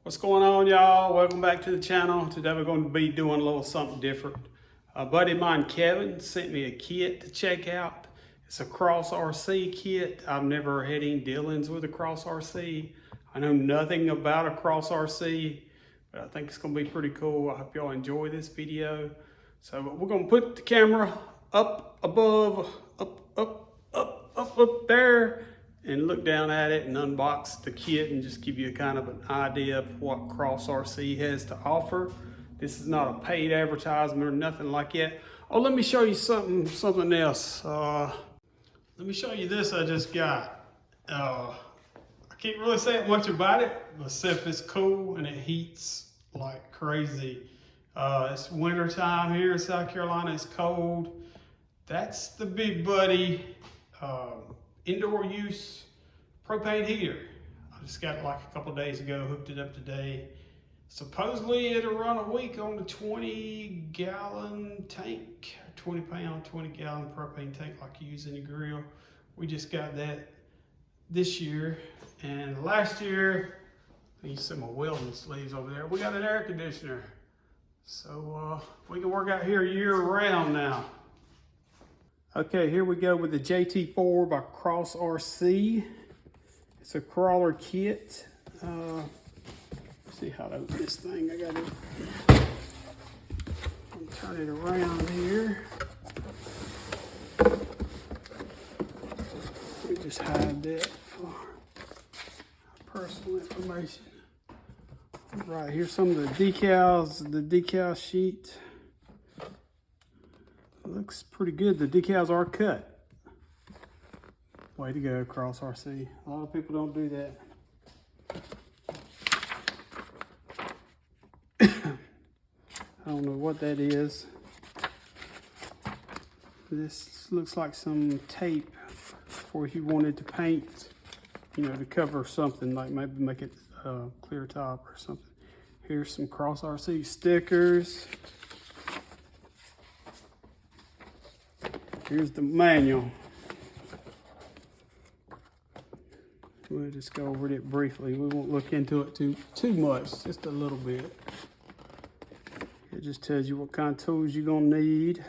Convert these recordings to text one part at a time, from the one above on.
What's going on, y'all? Welcome back to the channel. Today we're going to be doing a little something different. A buddy of mine, Kevin, sent me a kit to check out. It's a Cross RC kit. I've never had any dealings with a Cross RC. I know nothing about a Cross RC, but I think it's going to be pretty cool. I hope y'all enjoy this video. So we're going to put the camera up above, up there, and look down at it and unbox the kit and just give you kind of an idea of what Cross RC has to offer. This is not a paid advertisement or nothing like that. Oh, let me show you something else. Let me show you this I just got. I can't really say much about it, except it's cool and it heats like crazy. It's winter time here in South Carolina. It's cold. That's the Big Buddy indoor use propane heater. I just got it like a couple days ago, hooked it up today. Supposedly it'll run a week on the 20-gallon tank, 20-pound, 20-gallon propane tank like you use in your grill. We just got that this year, and last year, you see my welding sleeves over there, we got an air conditioner. So we can work out here year round now. Okay, here we go with the JT4 by Cross RC. It's a crawler kit. Let's see how to open this thing. I gotta turn it around here. Let me just hide that for personal information. Right, here's some of the decals, the decal sheet. Looks pretty good. The decals are cut. Way to go, Cross RC. A lot of people don't do that. I don't know what that is. This looks like some tape for if you wanted to paint, you know, to cover something, like maybe make it clear top or something. Here's some Cross RC stickers. Here's the manual. We'll just go over it briefly. We won't look into it too much, just a little bit. It just tells you what kind of tools you're gonna need.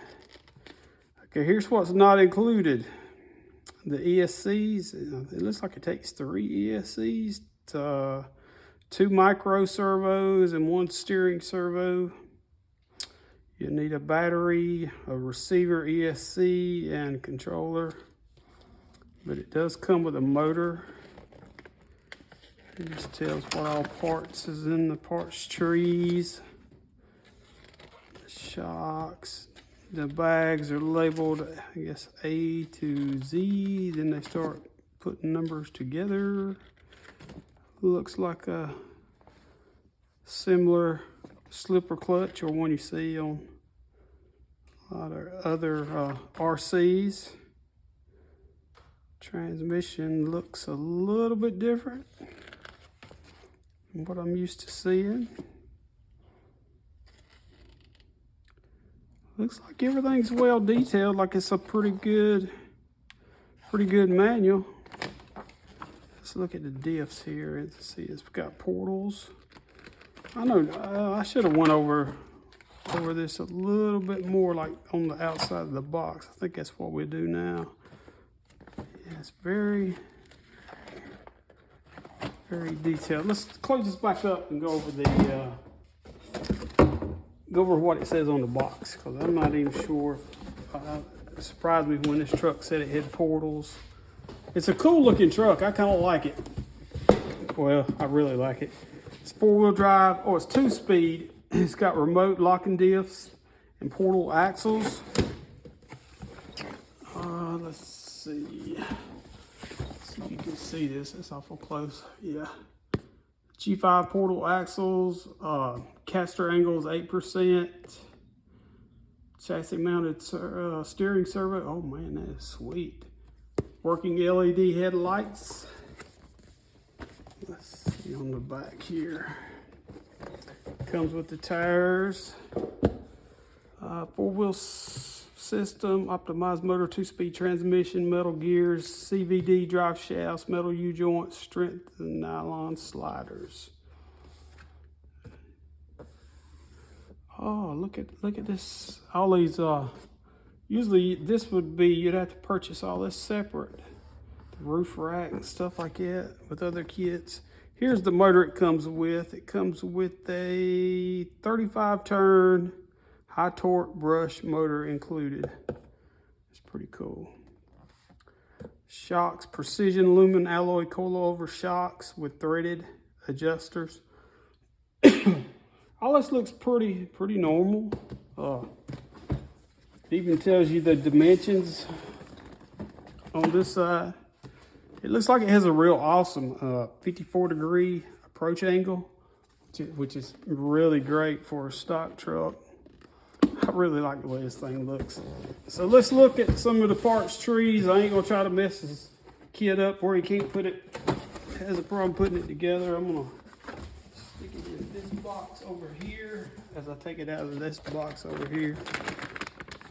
Okay, here's what's not included. The ESCs, it looks like it takes 3 ESCs, 2 micro servos and 1 steering servo. You need a battery, a receiver ESC, and controller. But it does come with a motor. It just tells what all parts is in the parts trees. The shocks. The bags are labeled, I guess, A to Z. Then they start putting numbers together. Looks like a similar slipper clutch or one you see on a lot of other RCs. Transmission looks a little bit different than what I'm used to seeing. Looks like everything's well detailed, like it's a pretty good manual. Let's look at the diffs here and see it's got portals. I know I should have went over this a little bit more, like on the outside of the box. I think that's what we do now. Yeah, it's very detailed. Let's close this back up and go over what it says on the box, because I'm not even sure. It surprised me when this truck said it had portals. It's a cool looking truck. I kind of like it. Well, I really like it. It's 4-wheel drive. Oh, it's 2-speed. It's got remote locking diffs and portal axles. Let's see. See if you can see this. It's awful close. Yeah. G5 portal axles. Caster angle is 8%. Chassis mounted steering servo. Oh man, that is sweet. Working LED headlights. Let's see on the back here. Comes with the tires. 4-wheel system, optimized motor, 2-speed transmission, metal gears, CVD drive shafts, metal U-joints, strengthened nylon sliders. Oh, look at this. All these, usually this would be, you'd have to purchase all this separate. The roof rack and stuff like that with other kits. Here's the motor it comes with. It comes with a 35 turn high torque brush motor included. It's pretty cool. Shocks, precision aluminum alloy coilover shocks with threaded adjusters. All this looks pretty normal. It even tells you the dimensions on this side. It looks like it has a real awesome 54-degree approach angle, which is really great for a stock truck. I really like the way this thing looks. So let's look at some of the parts trees. I ain't gonna try to mess this kit up where he can't put it, has a problem putting it together. I'm gonna stick it in this box over here as I take it out of this box over here.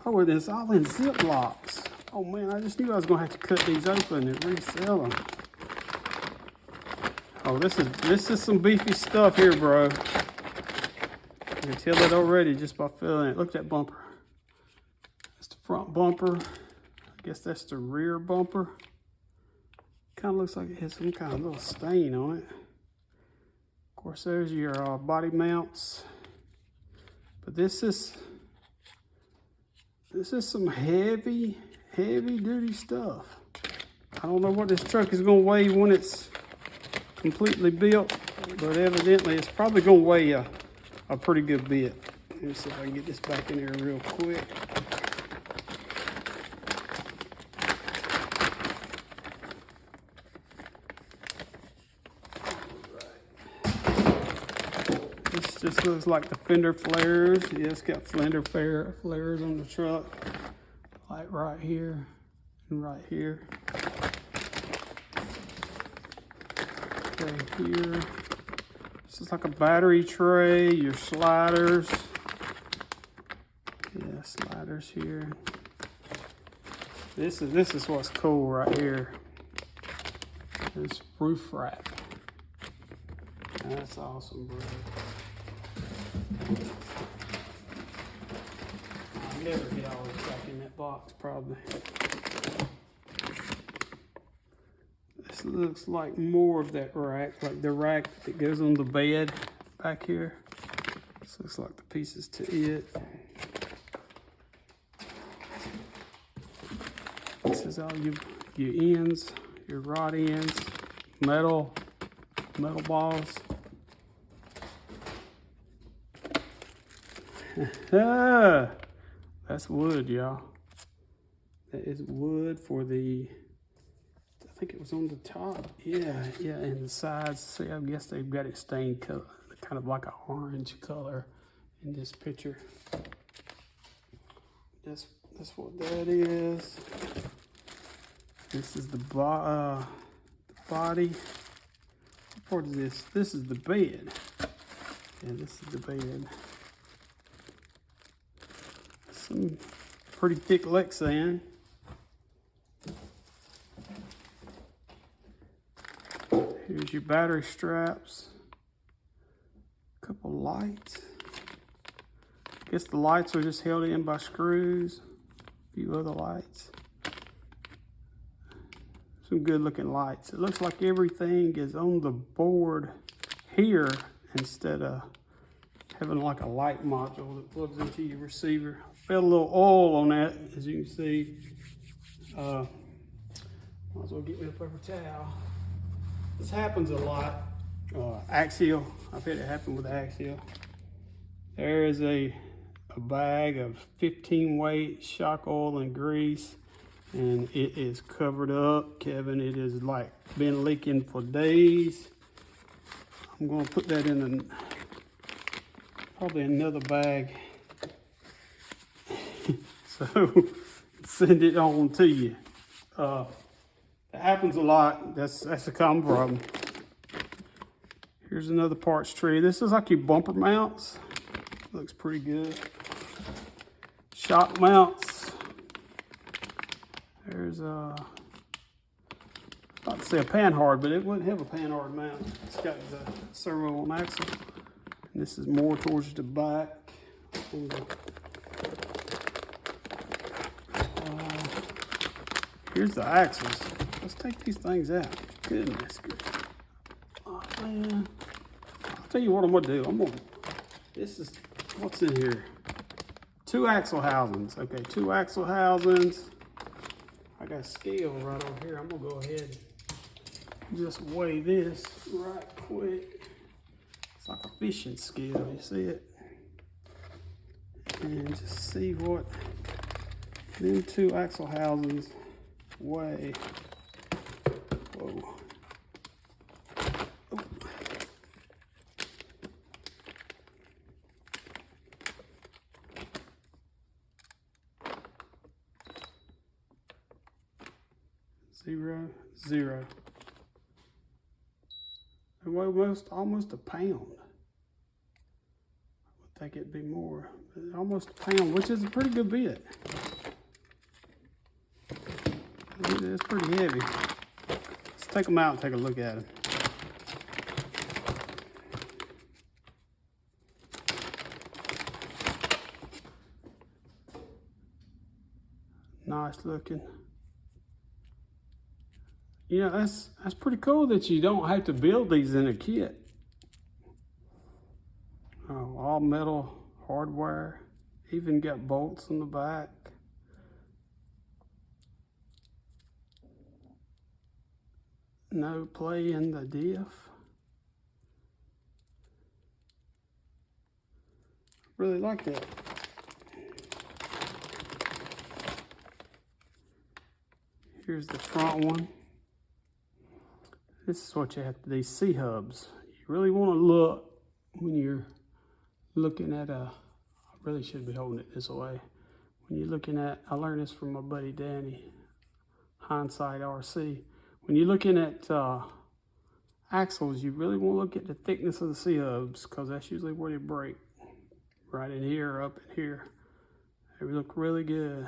Oh, it is all in Ziplocs. Oh man, I just knew I was gonna have to cut these open and resell them. Oh, this is some beefy stuff here, bro. You can tell it already just by feeling it. Look at that bumper. That's the front bumper. I guess that's the rear bumper. Kind of looks like it has some kind of little stain on it. Of course, there's your body mounts. But this is some heavy duty stuff. I don't know what this truck is gonna weigh when it's completely built, but evidently it's probably gonna weigh a pretty good bit. Let me see if I can get this back in here real quick. This just looks like the fender flares. Yeah, it's got fender flares on the truck. Like right here and right here. Okay, here. This is like a battery tray, your sliders. Yeah, sliders here. This is what's cool right here. This roof rack. That's awesome, bro. I'll never get all this back in that box, probably. This looks like more of that rack, like the rack that goes on the bed back here. This looks like the pieces to it. This is all your ends, your rod ends, metal balls. That's wood, y'all. That is wood for the, I think it was on the top. Yeah, and the sides. See, I guess they've got it stained color, kind of like an orange color in this picture. That's what that is. This is the body. What part is this? This is the bed. Yeah, this is the bed. Some pretty thick Lexan. Here's your battery straps. A couple lights. I guess the lights are just held in by screws. A few other lights. Some good looking lights. It looks like everything is on the board here instead of having like a light module that plugs into your receiver. Filled a little oil on that, as you can see. Might as well get me a paper towel. This happens a lot. Axial, I've had it happen with Axial. There is a bag of 15 weight shock oil and grease, and it is covered up, Kevin. It is like been leaking for days. I'm gonna put that in probably another bag. So send it on to you. It happens a lot. That's a common problem. Here's another parts tree. This is like your bumper mounts. Looks pretty good. Shock mounts. There's about to say a panhard, but it wouldn't have a panhard mount. It's got the servo on axle. And this is more towards the back. Here's the axles. Let's take these things out. Goodness gracious. Oh man. I'll tell you what I'm gonna do. This is, what's in here? 2 axle housings. Okay, 2 axle housings. I got a scale right over here. I'm gonna go ahead and just weigh this right quick. It's like a fishing scale, you see it? And just see what them 2 axle housings weigh. Whoa. Oh. Zero, zero. They weigh almost a pound. I would think it'd be more. Almost a pound, which is a pretty good bit. It's pretty heavy. Let's take them out and take a look at them. Nice looking. You know, that's pretty cool that you don't have to build these in a kit. Oh, all metal hardware. Even got bolts on the back. No play in the diff. Really like that. Here's the front one. This is what you have to do, C-hubs. You really want to look when you're looking at I really should be holding it this way. When you're looking at, I learned this from my buddy Danny, Hindsight RC. When you're looking at axles, you really want to look at the thickness of the C-hubs because that's usually where they break. Right in here, up in here. They look really good.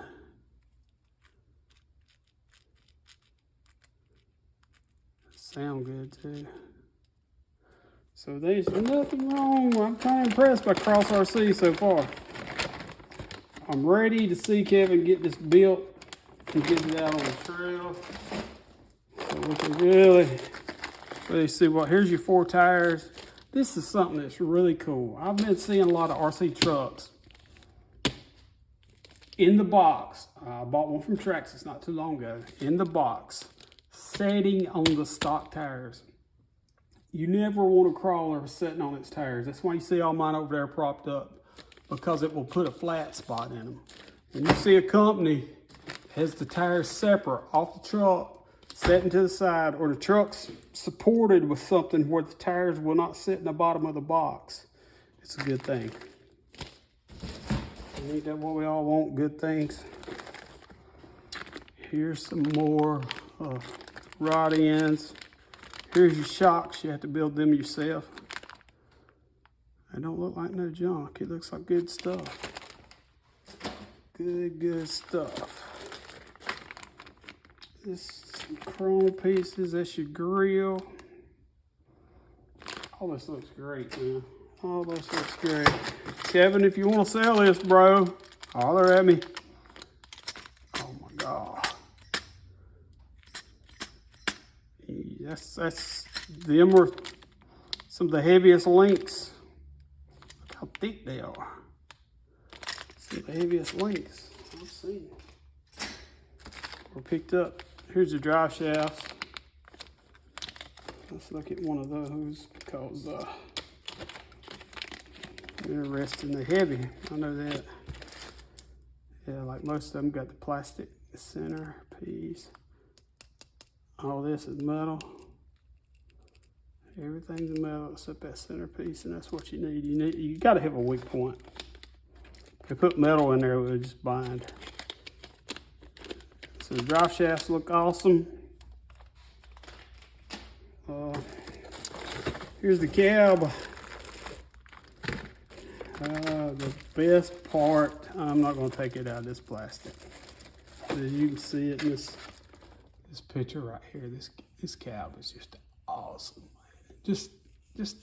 Sound good too. So there's nothing wrong. I'm kind of impressed by Cross RC so far. I'm ready to see Kevin get this built and get it out on the trail. So we can really see what, here's your 4 tires. This is something that's really cool. I've been seeing a lot of RC trucks in the box. I bought one from Traxxas not too long ago. In the box, setting on the stock tires. You never want a crawler sitting on its tires. That's why you see all mine over there propped up, because it will put a flat spot in them. When you see a company has the tires separate off the truck, setting to the side, or the truck's supported with something where the tires will not sit in the bottom of the box, it's a good thing. Ain't that what we all want? Good things. Here's some more rod ends. Here's your shocks. You have to build them yourself. They don't look like no junk. It looks like good stuff. Good stuff. This some chrome pieces. That's your grill. All this looks great, man. All this looks great. Kevin, if you want to sell this, bro, holler at me. Oh my God. Them were some of the heaviest links. Look how thick they are. Some of the heaviest links I've seen. Were picked up. Here's the drive shafts. Let's look at one of those because they're interesting. They're heavy. I know that. Yeah, like most of them got the plastic center piece. All this is metal. Everything's metal except that center piece, and that's what you need. You gotta have a weak point. If you put metal in there, it would just bind. So the drive shafts look awesome. Here's the cab. The best part, I'm not going to take it out of this plastic. But as you can see it in this picture right here, this cab is just awesome. Just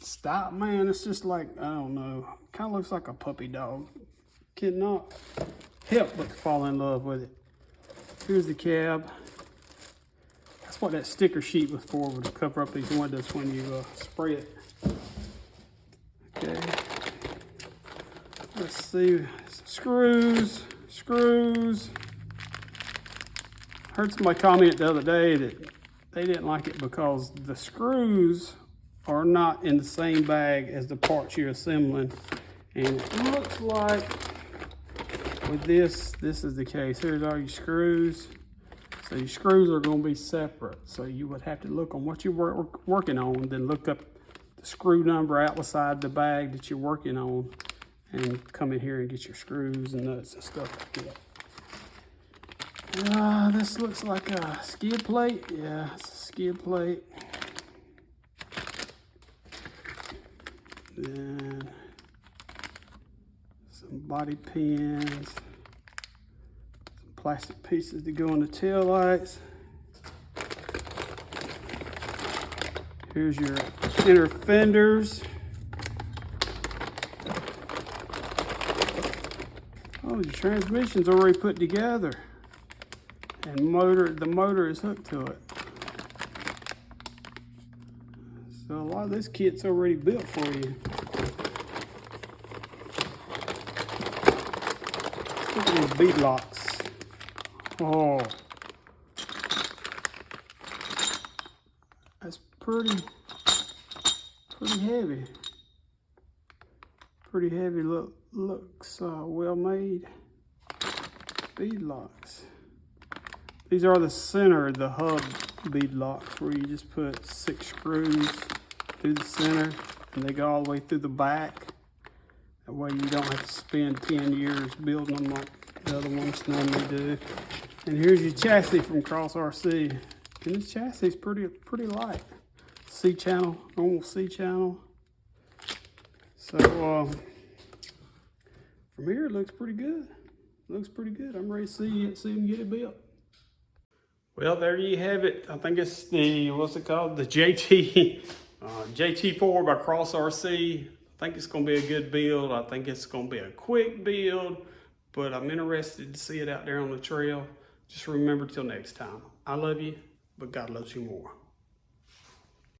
stop, man. It's just like, I don't know, kind of looks like a puppy dog. Cannot help but fall in love with it. Here's the cab. That's what that sticker sheet was for, to cover up these windows when you spray it. Okay. Let's see. Screws. Heard somebody comment the other day that they didn't like it because the screws are not in the same bag as the parts you're assembling. And it looks like with this is the case. Here's all your screws. So your screws are going to be separate. So you would have to look on what you're working on, then look up the screw number out beside the bag that you're working on, and come in here and get your screws and nuts and stuff like that. This looks like a skid plate. Yeah, it's a skid plate. Then some body pins, some plastic pieces to go on the tail lights. Here's your inner fenders. Oh, the transmission's already put together, and the motor is hooked to it. So a lot of this kit's already built for you. Look at these bead locks. Oh, that's pretty heavy. Pretty heavy looks well made. Bead locks. These are the center of the hub bead locks, where you just put 6 screws through the center and they go all the way through the back. That way you don't have to spend 10 years building them like the other ones normally do. And here's your chassis from Cross RC. And this chassis is pretty light. C-channel, normal C-channel. So from here it looks pretty good. Looks pretty good. I'm ready to see them get it built. Well, there you have it. I think it's the, what's it called? The JT4 by Cross RC. I think it's going to be a good build. I think it's going to be a quick build, but I'm interested to see it out there on the trail. Just remember, till next time, I love you, but God loves you more.